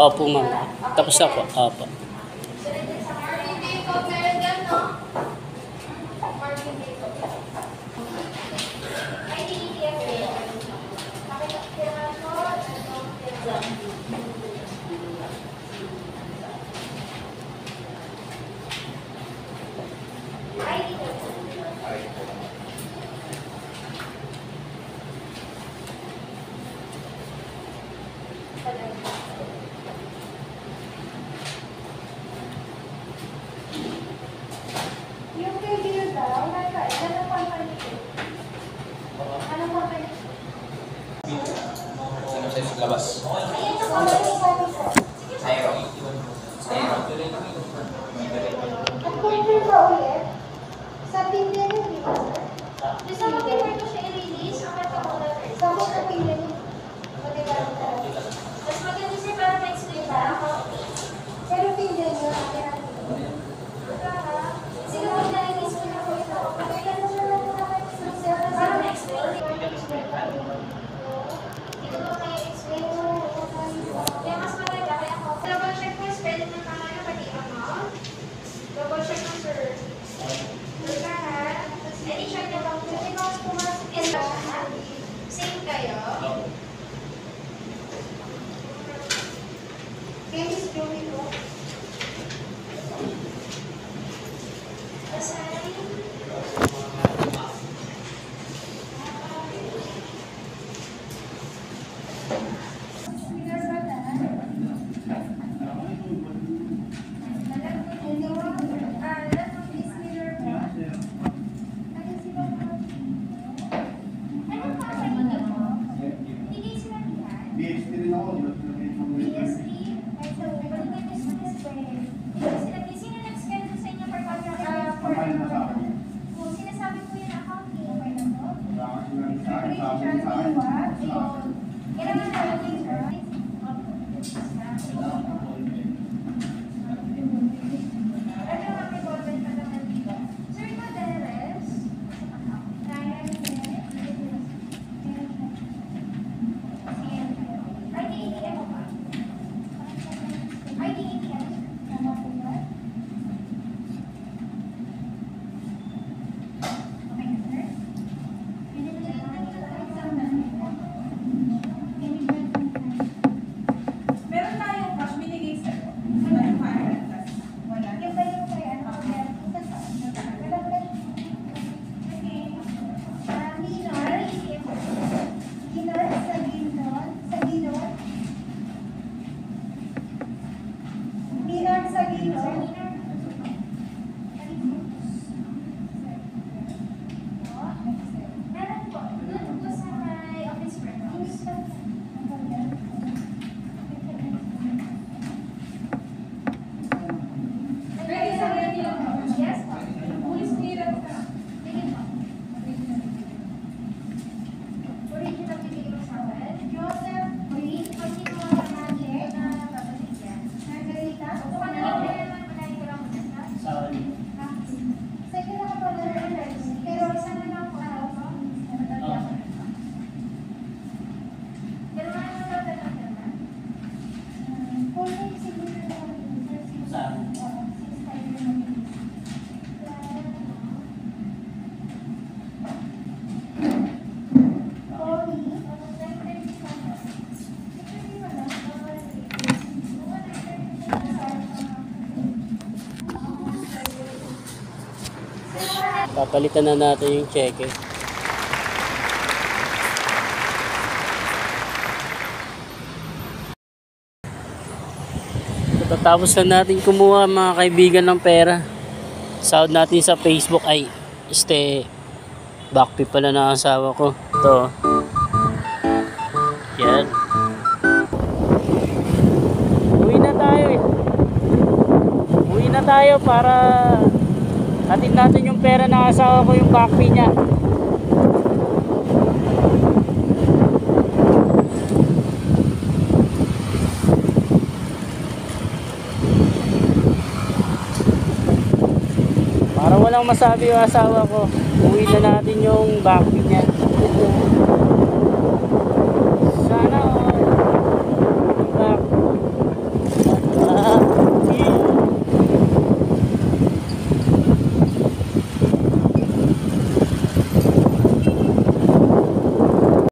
Opo, ma'am. Tapos ako. Opo. Yung kay Dear daw, anong company ito? Anong company ito? Sino sa labas? Ayun ang company sabi ko. Sayro. At kung Dear ba ulit, sa Pinlan yun, di ba? Gusto mo Pinlan ko siya i-release? Sa mga Pinlan yun. Mas maganda siya para ma-explain ba ako? Pero Pinlan yun, sino mo na-release mo na ko ito? Kailan mo siya lang para ma-explain? Ito mo kaya explain mo. Kaya mas maganda kaya ako. Double check mo spelling ng pangalan pati ano. Double check mo sir. Sir ka ha? Any check na lang. Kasi mas pumasok yan ba siya? Same kayo? Kaya Miss Joey ko. Papalitan na natin yung cheque. Tapos na natin kumuha mga kaibigan ng pera. Sahod natin sa Facebook ay backpay pala ng asawa ko. Ito. Yan. Uwi na tayo eh. Uwi na tayo para hatid natin yung pera ng asawa ko, yung backpay niya. Para walang masabi yung asawa ko, uwi na natin yung backpay niya.